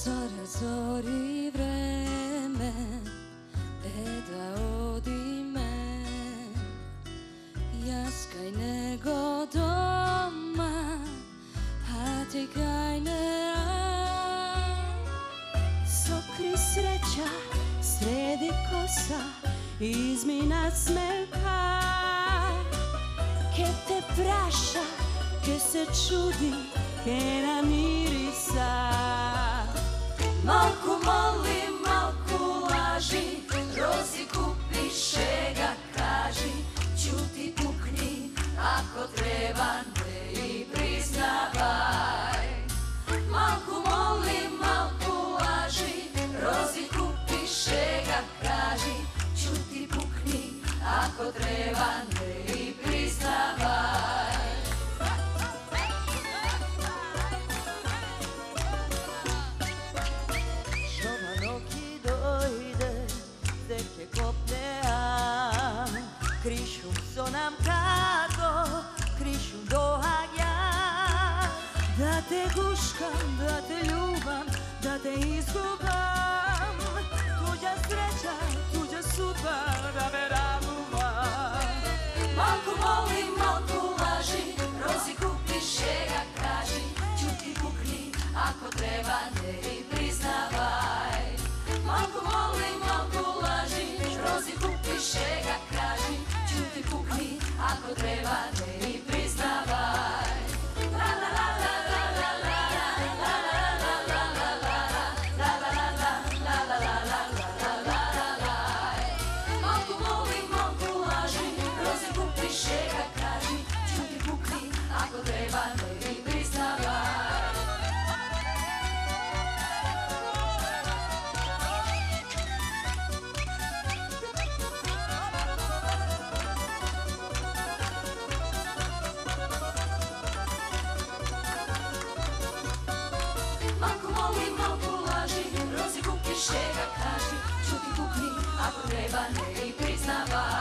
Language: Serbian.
Zora zori vreme, da odime, jaskaj nego doma, a ti kaj ne. Sokri sreća, sredi kosa, izmina smeka, ke te praša, ke se čudi, ke namirisa. Malku molim, malku laži, rozi kupi, šega kaži, ćuti pukni, ako treba ne i priznavaj. Malku molim, malku laži, rozi kupi, šega kaži, ćuti pukni, ako treba ne i priznavaj. Krišom so nam kako, krišom dohag ja. Da te guškam, da te ljubam, da te izgubam. Tuđa sreća, tuđa sudba, da me raduva. Malku molim, malku laži, rozi kupi, šega kaži, ćuti pukni, ako treba ne i priznavaj. Malku molim, malku laži, rozi kupi, šega kaži, ćuti pukni, ako treba ne i priznavaj. La la la la la la la la la la la la la la la la la la. Malku molim, malku laži, rozi kupi, šega kaži, ćuti pukni, ako treba ne i priznavaj. Malku molim, malku laži, rozi kupi, šega kaži, ćuti pukni, ako treba ne i priznavaj.